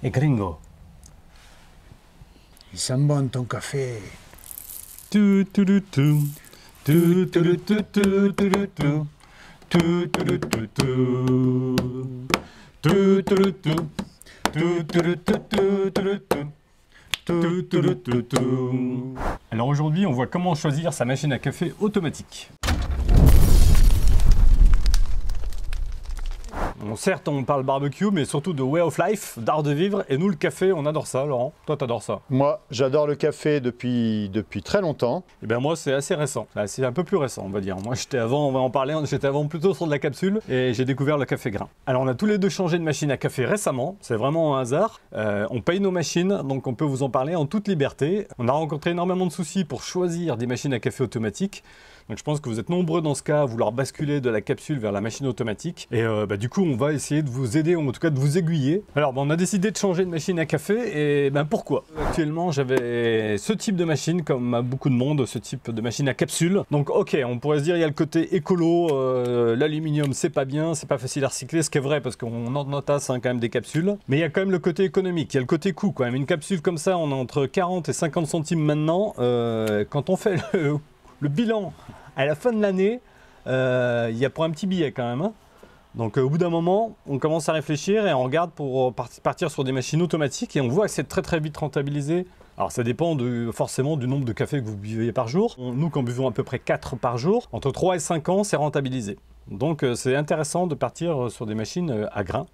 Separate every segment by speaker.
Speaker 1: et gringo.
Speaker 2: Il sent bon ton café.
Speaker 1: Tu, tu, tu, tu. Tu, tu, tu, tu, tu, tu, tu. Tu, tu, tu, tu, tu. Tu, tu, tu, tu. Tu, tu, tu, tu, tu. Alors aujourd'hui, on voit comment choisir sa machine à café automatique. Bon, certes, on parle barbecue, mais surtout de way of life, d'art de vivre. Et nous, le café, on adore ça, Laurent. Toi, t'adores ça?
Speaker 3: Moi, j'adore le café depuis très longtemps.
Speaker 1: Et bien moi, c'est assez récent. C'est un peu plus récent, on va dire. Moi, j'étais avant, on va en parler, j'étais avant plutôt sur de la capsule et j'ai découvert le café grain. Alors, on a tous les deux changé de machine à café récemment. C'est vraiment un hasard. On paye nos machines, donc on peut vous en parler en toute liberté. On a rencontré énormément de soucis pour choisir des machines à café automatiques. Donc je pense que vous êtes nombreux dans ce cas à vouloir basculer de la capsule vers la machine automatique. Et du coup, on va essayer de vous aider, ou en tout cas de vous aiguiller. Alors, on a décidé de changer de machine à café. Et pourquoi? Actuellement, j'avais ce type de machine, comme à beaucoup de monde, ce type de machine à capsule. Donc ok, on pourrait se dire, il y a le côté écolo, l'aluminium, c'est pas bien, c'est pas facile à recycler, ce qui est vrai, parce qu'on entasse quand même des capsules. Mais il y a quand même le côté économique, il y a le côté coût quand même. Une capsule comme ça, on a entre 40 et 50 centimes maintenant. Quand on fait le bilan à la fin de l'année, il y a pour un petit billet quand même. Hein. Donc au bout d'un moment, on commence à réfléchir et on regarde pour partir sur des machines automatiques et on voit que c'est très vite rentabilisé. Alors ça dépend forcément du nombre de cafés que vous buvez par jour. Nous, quand buvons à peu près 4 par jour, entre 3 et 5 ans, c'est rentabilisé. Donc c'est intéressant de partir sur des machines à grains.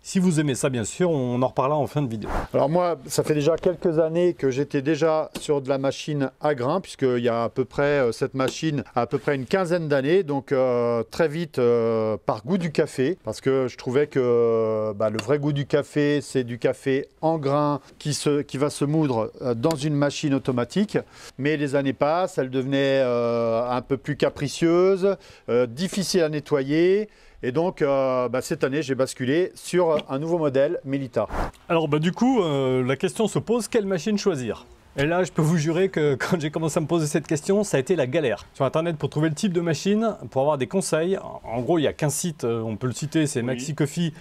Speaker 1: Si vous aimez ça, bien sûr, on en reparlera en fin de vidéo.
Speaker 3: Alors moi, ça fait déjà quelques années que j'étais déjà sur de la machine à grains, puisqu'il y a à peu près, cette machine a à peu près une quinzaine d'années, donc très vite par goût du café, parce que je trouvais que le vrai goût du café, c'est du café en grains qui va se moudre dans une machine automatique. Mais les années passent, elle devenait un peu plus capricieuse, difficile à nettoyer. Et donc, cette année, j'ai basculé sur un nouveau modèle, Melita.
Speaker 1: Alors, du coup, la question se pose, quelle machine choisir? Et là, je peux vous jurer que quand j'ai commencé à me poser cette question, ça a été la galère. Sur Internet, pour trouver le type de machine, pour avoir des conseils, en gros, il n'y a qu'un site, on peut le citer, c'est Maxi Coffee,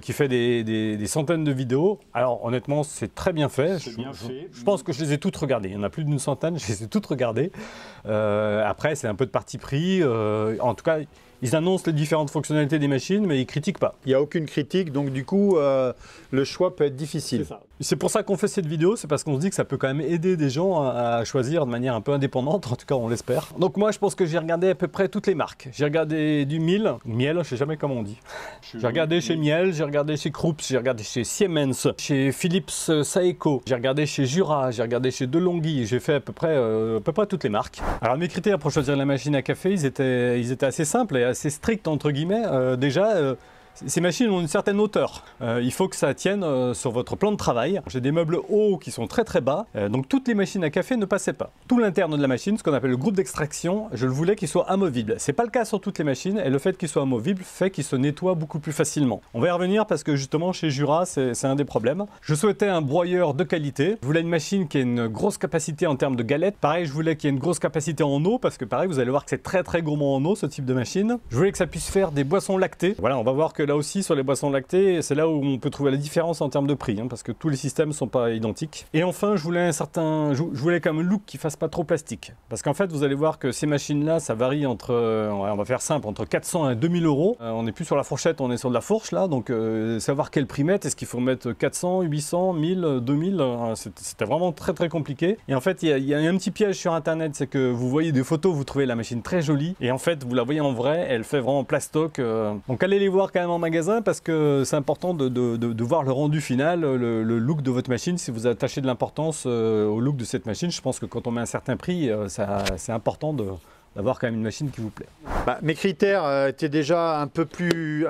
Speaker 1: qui fait des centaines de vidéos. Alors, honnêtement, c'est très bien fait. Je pense que je les ai toutes regardées. Il y en a plus d'une centaine, je les ai toutes regardées. Après, c'est un peu de parti pris. En tout cas, ils annoncent les différentes fonctionnalités des machines, mais ils ne critiquent pas.
Speaker 3: Il n'y a aucune critique, donc du coup, le choix peut être difficile.
Speaker 1: C'est pour ça qu'on fait cette vidéo, c'est parce qu'on se dit que ça peut quand même aider des gens à choisir de manière un peu indépendante, en tout cas on l'espère. Donc moi je pense que j'ai regardé à peu près toutes les marques. J'ai regardé du Miele, je sais jamais comment on dit. J'ai regardé chez Miele, j'ai regardé chez Krups, j'ai regardé chez Siemens, chez Philips Saeco, j'ai regardé chez Jura, j'ai regardé chez Delonghi, j'ai fait à peu près toutes les marques. Alors mes critères pour choisir la machine à café, ils étaient assez simples et assez stricts entre guillemets. Ces machines ont une certaine hauteur. Il faut que ça tienne sur votre plan de travail. J'ai des meubles hauts qui sont très bas, donc toutes les machines à café ne passaient pas. Tout l'interne de la machine, ce qu'on appelle le groupe d'extraction, je le voulais qu'il soit amovible. C'est pas le cas sur toutes les machines, et le fait qu'il soit amovible fait qu'il se nettoie beaucoup plus facilement. On va y revenir parce que justement chez Jura, c'est un des problèmes. Je souhaitais un broyeur de qualité. Je voulais une machine qui ait une grosse capacité en termes de galettes. Pareil, je voulais qu'il y ait une grosse capacité en eau, parce que pareil, vous allez voir que c'est très gourmand en eau, ce type de machine. Je voulais que ça puisse faire des boissons lactées. Voilà, on va voir que là aussi sur les boissons lactées, c'est là où on peut trouver la différence en termes de prix, parce que tous les systèmes ne sont pas identiques. Et enfin, je voulais je voulais quand même un look qui fasse pas trop plastique, parce qu'en fait, vous allez voir que ces machines-là, ça varie entre, on va faire simple, entre 400 et 2000 euros. On n'est plus sur la fourchette, on est sur de la fourche là, donc savoir quel prix mettre, est-ce qu'il faut mettre 400, 800, 1000, 2000, c'était vraiment très compliqué. Et en fait, il y a un petit piège sur Internet, c'est que vous voyez des photos, vous trouvez la machine très jolie, et en fait, vous la voyez en vrai, elle fait vraiment plastoc. Donc allez les voir quand même en magasin, parce que c'est important de voir le rendu final, le look de votre machine. Si vous attachez de l'importance au look de cette machine, je pense que quand on met un certain prix, c'est important d'avoir quand même une machine qui vous plaît.
Speaker 3: Mes critères étaient déjà un peu plus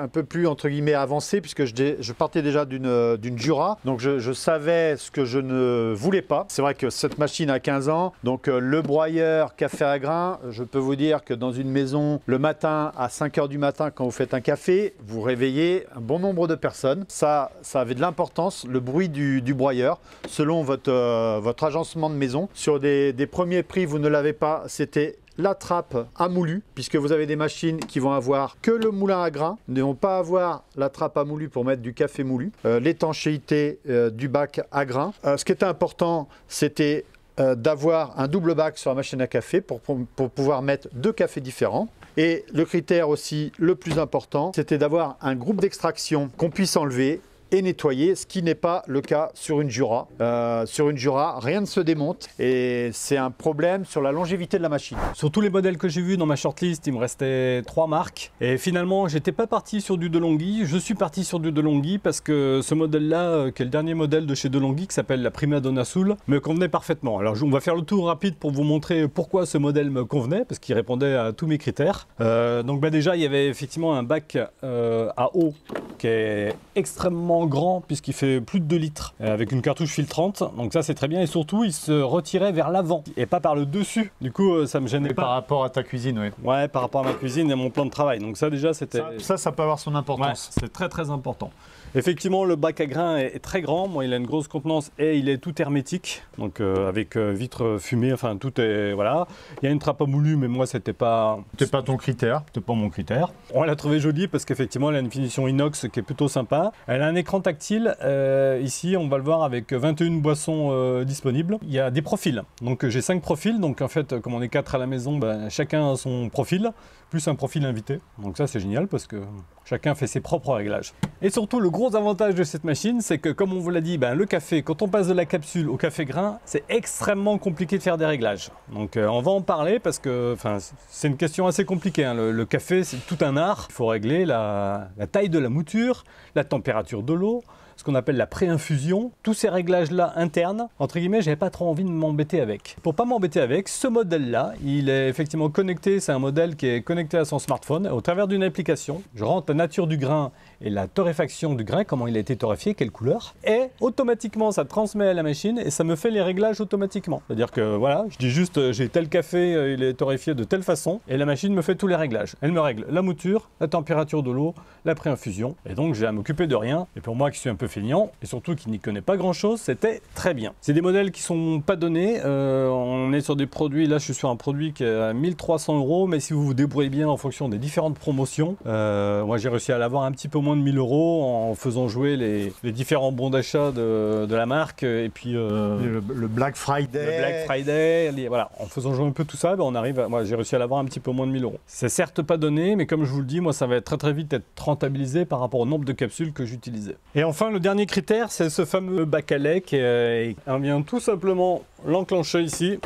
Speaker 3: entre guillemets avancés, puisque je partais déjà d'une Jura, donc je savais ce que je ne voulais pas. C'est vrai que cette machine a 15 ans, donc le broyeur café à grains, je peux vous dire que dans une maison, le matin à 5 h du matin, quand vous faites un café, vous réveillez un bon nombre de personnes. Ça avait de l'importance, le bruit du broyeur, selon votre agencement de maison. Sur des premiers prix, vous ne l'avez pas, c'était la trappe à moulu, puisque vous avez des machines qui vont avoir que le moulin à grains, ne vont pas avoir la trappe à moulu pour mettre du café moulu, l'étanchéité du bac à grains. Ce qui était important, c'était d'avoir un double bac sur la machine à café pour pouvoir mettre 2 cafés différents. Et le critère aussi le plus important, c'était d'avoir un groupe d'extraction qu'on puisse enlever et nettoyer, ce qui n'est pas le cas sur une Jura. Sur une Jura, rien ne se démonte et c'est un problème sur la longévité de la machine.
Speaker 1: Sur tous les modèles que j'ai vus dans ma shortlist, il me restait 3 marques. Et finalement, j'étais pas parti sur du DeLonghi. Je suis parti sur du DeLonghi parce que ce modèle-là, qui est le dernier modèle de chez DeLonghi, qui s'appelle la Prima Donna Soul, me convenait parfaitement. Alors, on va faire le tour rapide pour vous montrer pourquoi ce modèle me convenait, parce qu'il répondait à tous mes critères. Donc, déjà, il y avait effectivement un bac à eau qui est extrêmement grand puisqu'il fait plus de 2 litres avec une cartouche filtrante, donc ça c'est très bien, et surtout il se retirait vers l'avant et pas par le dessus, du coup ça me gênait pas.
Speaker 3: Par rapport à ta cuisine, oui.
Speaker 1: Ouais, par rapport à ma cuisine et à mon plan de travail, donc ça déjà c'était...
Speaker 3: Ça peut avoir son importance.
Speaker 1: Ouais, c'est très très important. Effectivement, le bac à grains est très grand. Bon, il a une grosse contenance et il est tout hermétique, donc avec vitres fumées. Enfin, tout est voilà. Il y a une trappe à moulu, mais moi, c'était pas
Speaker 3: ton critère.
Speaker 1: C'était pas mon critère. On l'a trouvée jolie parce qu'effectivement, elle a une finition inox qui est plutôt sympa. Elle a un écran tactile. Ici, on va le voir avec 21 boissons disponibles. Il y a des profils. Donc, j'ai 5 profils. Donc, en fait, comme on est 4 à la maison, chacun a son profil, plus un profil invité. Donc, ça, c'est génial parce que chacun fait ses propres réglages. Et surtout, le gros avantage de cette machine, c'est que, comme on vous l'a dit, le café, quand on passe de la capsule au café grain, c'est extrêmement compliqué de faire des réglages. Donc, on va en parler parce que c'est une question assez compliquée. Hein. Le café, c'est tout un art. Il faut régler la taille de la mouture, la température de l'eau, ce qu'on appelle la pré-infusion. Tous ces réglages-là internes, entre guillemets, j'avais pas trop envie de m'embêter avec. Pour pas m'embêter avec, ce modèle-là, il est effectivement connecté, c'est un modèle qui est connecté à son smartphone au travers d'une application. Je rentre la nature du grain et la torréfaction du grain, comment il a été torréfié, quelle couleur, et automatiquement ça transmet à la machine et ça me fait les réglages automatiquement. C'est-à-dire que voilà, je dis juste j'ai tel café, il est torréfié de telle façon et la machine me fait tous les réglages. Elle me règle la mouture, la température de l'eau, la pré-infusion, et donc j'ai à m'occuper de rien. Et pour moi qui suis un peu feignant et surtout qui n'y connaît pas grand-chose, c'était très bien. C'est des modèles qui sont pas donnés. On est sur des produits, là je suis sur un produit qui est à 1300 €, mais si vous vous débrouillez bien en fonction des différentes promotions, moi j'ai réussi à l'avoir un petit peu moins de 1000 € en faisant jouer les différents bons d'achat de la marque et puis
Speaker 3: le Black Friday.
Speaker 1: Le Black Friday, voilà, en faisant jouer un peu tout ça, on arrive moi j'ai réussi à l'avoir un petit peu moins de 1000 €. C'est certes pas donné, mais comme je vous le dis, moi ça va très très vite être rentabilisé par rapport au nombre de capsules que j'utilisais. Et enfin, le dernier critère, c'est ce fameux bac à lait qui on vient tout simplement l'enclencher ici,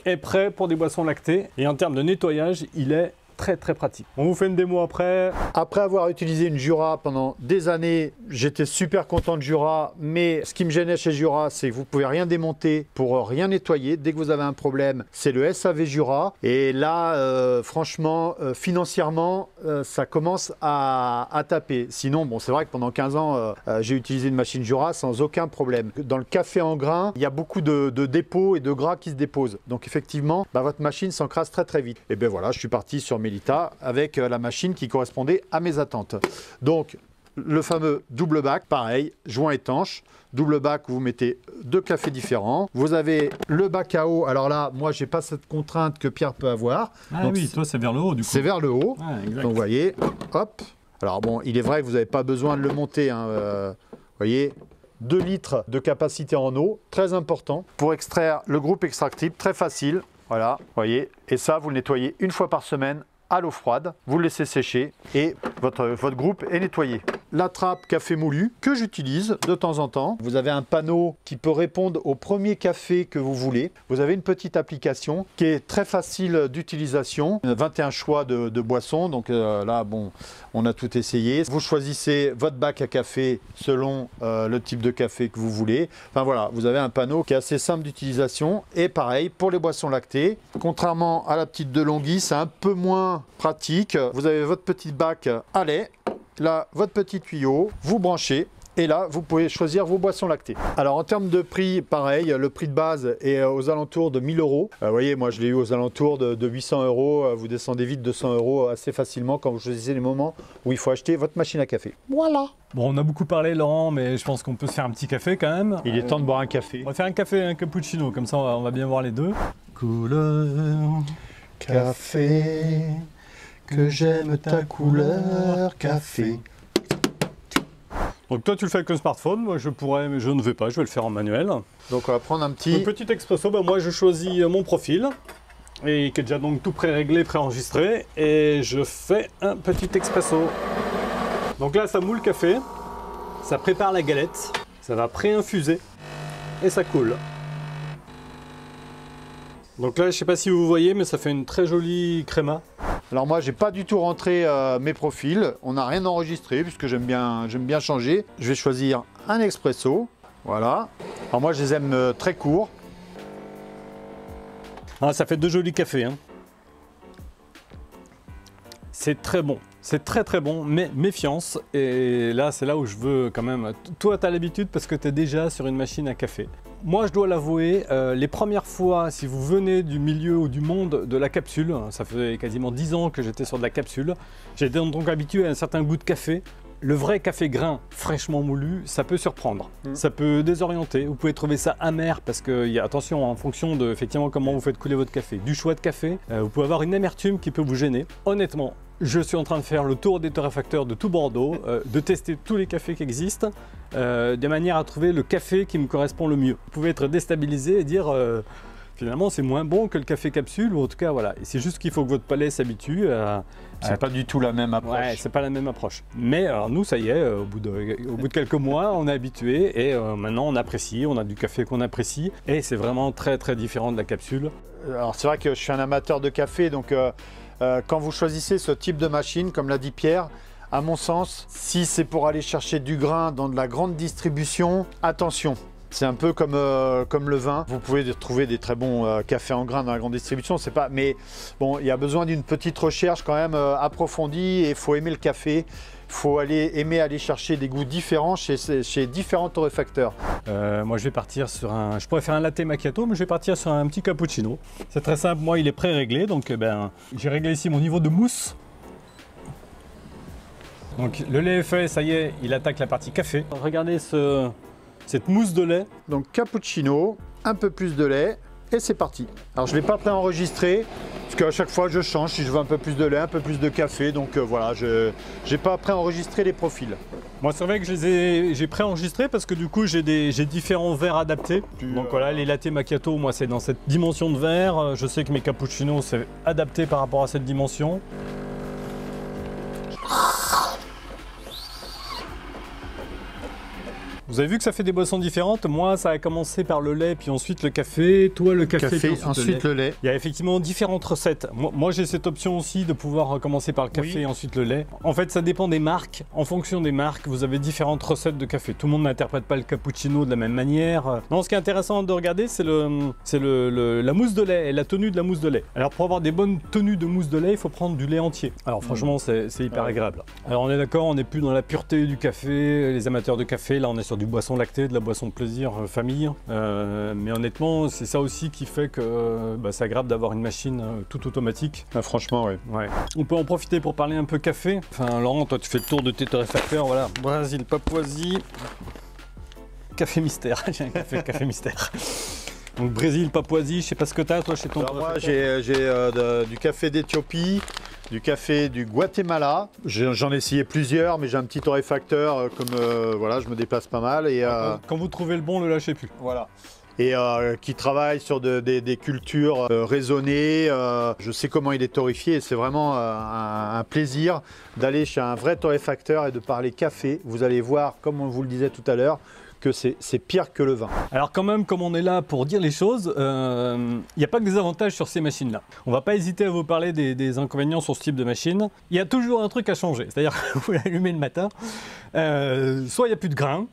Speaker 1: est prêt pour des boissons lactées. Et en termes de nettoyage, il est très très pratique. On vous fait une démo après.
Speaker 3: Après avoir utilisé une Jura pendant des années, j'étais super content de Jura, mais ce qui me gênait chez Jura, c'est que vous pouvez rien démonter pour rien nettoyer. Dès que vous avez un problème, c'est le SAV Jura. Et là, franchement, financièrement, ça commence à taper. Sinon, bon, c'est vrai que pendant 15 ans, j'ai utilisé une machine Jura sans aucun problème. Dans le café en grains, il y a beaucoup de dépôts et de gras qui se déposent. Donc effectivement, votre machine s'encrasse très très vite. Et bien voilà, je suis parti sur Melita avec la machine qui correspondait à mes attentes. Donc le fameux double bac, pareil, joint étanche, double bac, vous mettez 2 cafés différents. Vous avez le bac à eau. Alors là, moi, j'ai pas cette contrainte que Pierre peut avoir.
Speaker 1: Ah
Speaker 3: donc,
Speaker 1: oui, toi, c'est vers le haut du coup.
Speaker 3: C'est vers le haut.
Speaker 1: Ah, exact.
Speaker 3: Donc vous voyez, hop. Alors bon, il est vrai que vous n'avez pas besoin de le monter. Hein, vous voyez, 2 litres de capacité en eau, très important. Pour extraire le groupe extractible, très facile. Voilà, vous voyez. Et ça, vous le nettoyez une fois par semaine à l'eau froide, vous le laissez sécher et votre groupe est nettoyé. La trappe café moulu que j'utilise de temps en temps. Vous avez un panneau qui peut répondre au premier café que vous voulez. Vous avez une petite application qui est très facile d'utilisation. 21 choix de boissons, donc là, bon, on a tout essayé. Vous choisissez votre bac à café selon le type de café que vous voulez. Enfin voilà, vous avez un panneau qui est assez simple d'utilisation. Et pareil, pour les boissons lactées, contrairement à la petite DeLonghi, c'est un peu moins pratique. Vous avez votre petit bac à lait, là votre petit tuyau, vous branchez et là vous pouvez choisir vos boissons lactées. Alors en termes de prix, pareil, le prix de base est aux alentours de 1000 €. Vous voyez, moi je l'ai eu aux alentours de 800 €. Vous descendez vite 200 € assez facilement quand vous choisissez les moments où il faut acheter votre machine à café. Voilà.
Speaker 1: Bon, on a beaucoup parlé, Laurent, mais je pense qu'on peut se faire un petit café quand même.
Speaker 3: Il est temps de boire un café.
Speaker 1: On va faire un café et un cappuccino, comme ça on va bien voir les deux. couleur
Speaker 3: Café, que j'aime ta couleur café.
Speaker 1: Donc toi tu le fais avec le smartphone, moi je pourrais, mais je ne vais pas, je vais le faire en manuel.
Speaker 3: Donc on va prendre un
Speaker 1: Un
Speaker 3: petit...
Speaker 1: petit expresso, ben moi je choisis mon profil, et qui est déjà donc tout pré-réglé, pré-enregistré, et je fais un petit expresso. Donc là ça moule le café, ça prépare la galette, ça va pré-infuser, et ça coule. Donc là je sais pas si vous voyez, mais ça fait une très jolie créma.
Speaker 3: Alors moi j'ai pas du tout rentré mes profils, on n'a rien enregistré puisque j'aime bien changer. Je vais choisir un expresso, voilà. Alors moi je les aime très courts.
Speaker 1: Ah, ça fait deux jolis cafés, hein. C'est très bon, c'est très très bon, mais méfiance. Et là, c'est là où je veux quand même... Toi, tu as l'habitude parce que tu es déjà sur une machine à café. Moi, je dois l'avouer, les premières fois, si vous venez du milieu ou du monde de la capsule, ça fait quasiment 10 ans que j'étais sur de la capsule, j'étais donc habitué à un certain goût de café. Le vrai café grain fraîchement moulu, ça peut surprendre, ça peut désorienter. Vous pouvez trouver ça amer parce qu'il y a, attention, en fonction de effectivement comment vous faites couler votre café, du choix de café, vous pouvez avoir une amertume qui peut vous gêner. Honnêtement, je suis en train de faire le tour des torréfacteurs de tout Bordeaux, de tester tous les cafés qui existent, de manière à trouver le café qui me correspond le mieux. Vous pouvez être déstabilisé et dire finalement c'est moins bon que le café capsule, ou en tout cas voilà. Et c'est juste qu'il faut que votre palais s'habitue à...
Speaker 3: C'est pas du tout la même approche.
Speaker 1: Ouais, c'est pas la même approche. Mais alors nous, ça y est, au bout de quelques mois, on est habitué et maintenant on apprécie, on a du café qu'on apprécie et c'est vraiment très très différent de la capsule.
Speaker 3: Alors c'est vrai que je suis un amateur de café, donc quand vous choisissez ce type de machine, comme l'a dit Pierre, à mon sens, si c'est pour aller chercher du grain dans de la grande distribution, attention. C'est un peu comme le vin. Vous pouvez trouver des très bons cafés en grains dans la grande distribution, c'est pas. Mais bon, il y a besoin d'une petite recherche quand même approfondie et il faut aimer le café. Il faut aimer aller chercher des goûts différents chez différents torréfacteurs.
Speaker 1: Moi, je vais partir sur un. Je pourrais faire un latte macchiato, mais je vais partir sur un petit cappuccino. C'est très simple. Moi, il est pré-réglé, donc j'ai réglé ici mon niveau de mousse. Donc le lait est fait, ça y est, il attaque la partie café. Regardez cette mousse de lait. Donc
Speaker 3: cappuccino, un peu plus de lait et c'est parti. Alors je ne l'ai pas préenregistré parce qu'à chaque fois je change si je veux un peu plus de lait, un peu plus de café. Donc voilà, je n'ai pas préenregistré les profils.
Speaker 1: Moi c'est vrai que j'ai préenregistré parce que du coup j'ai différents verres adaptés. Donc voilà, les latte macchiato, moi c'est dans cette dimension de verre. Je sais que mes cappuccinos c'est adapté par rapport à cette dimension. Vous avez vu que ça fait des boissons différentes. Moi, ça a commencé par le lait, puis ensuite le café. Toi, le café puis
Speaker 3: ensuite le lait.
Speaker 1: Il y a effectivement différentes recettes. Moi j'ai cette option aussi de pouvoir commencer par le café et ensuite le lait. En fait, ça dépend des marques. En fonction des marques, vous avez différentes recettes de café. Tout le monde n'interprète pas le cappuccino de la même manière. Non, ce qui est intéressant de regarder, c'est la mousse de lait et la tenue de la mousse de lait. Alors, pour avoir des bonnes tenues de mousse de lait, il faut prendre du lait entier. Alors, franchement, c'est hyper agréable. Alors, on est d'accord, on n'est plus dans la pureté du café. Les amateurs de café, là, on est sur du boisson lactée, de la boisson de plaisir famille. Mais honnêtement, c'est ça aussi qui fait que c'est agréable d'avoir une machine tout automatique.
Speaker 3: Ah, franchement, oui.
Speaker 1: Ouais. On peut en profiter pour parler un peu café. Enfin, Laurent, toi, tu fais le tour de tes torréfacteurs. Voilà, Brésil, Papouasie, café mystère. J'ai un café mystère. Donc Brésil, Papouasie, je sais pas ce que tu as toi chez ton torréfacteur.
Speaker 3: Moi, j'ai du café d'Éthiopie, du café du Guatemala. J'en ai essayé plusieurs, mais j'ai un petit torréfacteur, voilà, je me déplace pas mal. Et,
Speaker 1: quand vous trouvez le bon, ne le lâchez plus.
Speaker 3: Voilà. Et qui travaille sur des cultures raisonnées. Je sais comment il est torréfié et c'est vraiment un plaisir d'aller chez un vrai torréfacteur et de parler café. Vous allez voir, comme on vous le disait tout à l'heure, que c'est pire que le vin. Alors quand même, comme on est là pour dire les choses, il n'y a pas que des avantages sur ces machines-là. On ne va pas hésiter à vous parler des inconvénients sur ce type de machine. Il y a toujours un truc à changer, c'est-à-dire que vous l'allumez le matin, soit il n'y a plus de grains,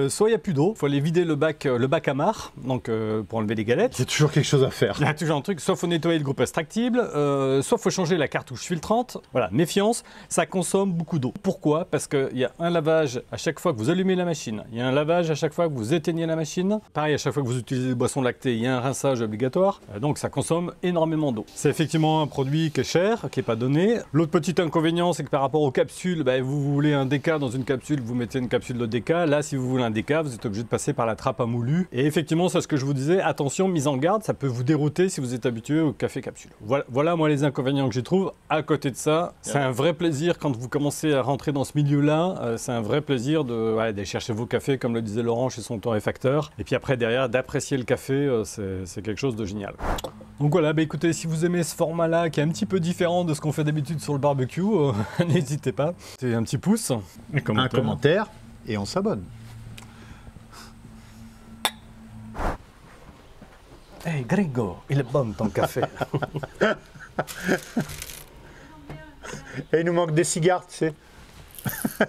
Speaker 3: soit il n'y a plus d'eau. Il faut aller vider le bac à marre, donc pour enlever les galettes. Il y a toujours quelque chose à faire.
Speaker 1: Il y a toujours un truc, soit il faut nettoyer le groupe extractible, soit il faut changer la cartouche filtrante. Voilà, méfiance, ça consomme beaucoup d'eau. Pourquoi? Parce qu'il y a un lavage à chaque fois que vous allumez la machine, il y a un lavage à chaque fois que vous éteignez la machine. Pareil, à chaque fois que vous utilisez des boissons lactées, il y a un rinçage obligatoire. Donc ça consomme énormément d'eau. C'est effectivement un produit qui est cher, qui n'est pas donné. L'autre petit inconvénient, c'est que par rapport aux capsules, vous voulez un déca dans une capsule, vous mettez une capsule de déca. Là, si vous voulez un déca, vous êtes obligé de passer par la trappe à moulu. Et effectivement, c'est ce que je vous disais, attention, mise en garde, ça peut vous dérouter si vous êtes habitué au café capsule. Voilà moi les inconvénients que j'y trouve. À côté de ça, c'est un vrai plaisir quand vous commencez à rentrer dans ce milieu-là. C'est un vrai plaisir d'aller chercher vos cafés, comme le disait Laurent, chez son torréfacteur. Et puis après, derrière, d'apprécier le café, c'est quelque chose de génial. Donc voilà, écoutez, si vous aimez ce format-là, qui est un petit peu différent de ce qu'on fait d'habitude sur le barbecue, n'hésitez pas. C'est un petit pouce,
Speaker 3: un commentaire et on s'abonne.
Speaker 1: Hey Gringo, il est bon ton café.
Speaker 3: Et il nous manque des cigares, tu sais.
Speaker 2: Mais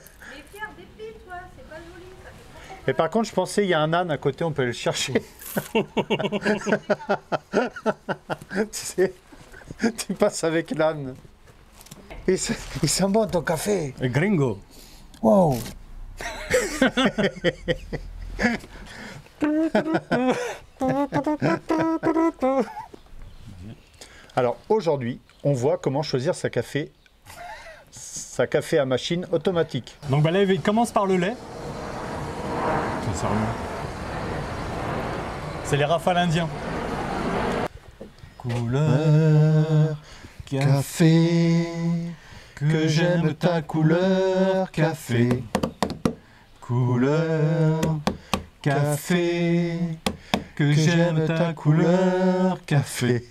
Speaker 2: Pierre, dépile, toi, c'est pas joli, ça fait trop.
Speaker 3: Et par contre, je pensais, il y a un âne à côté, on peut aller le chercher. Tu sais, tu passes avec l'âne. Il sent bon ton café.
Speaker 1: Hey Gringo.
Speaker 3: Wow. Alors aujourd'hui, on voit comment choisir sa café à machine automatique.
Speaker 1: Donc là, il commence par le lait. C'est les rafales indiens. Couleur
Speaker 3: Café, que j'aime ta couleur, café. Couleur, café, que j'aime ta couleur, café.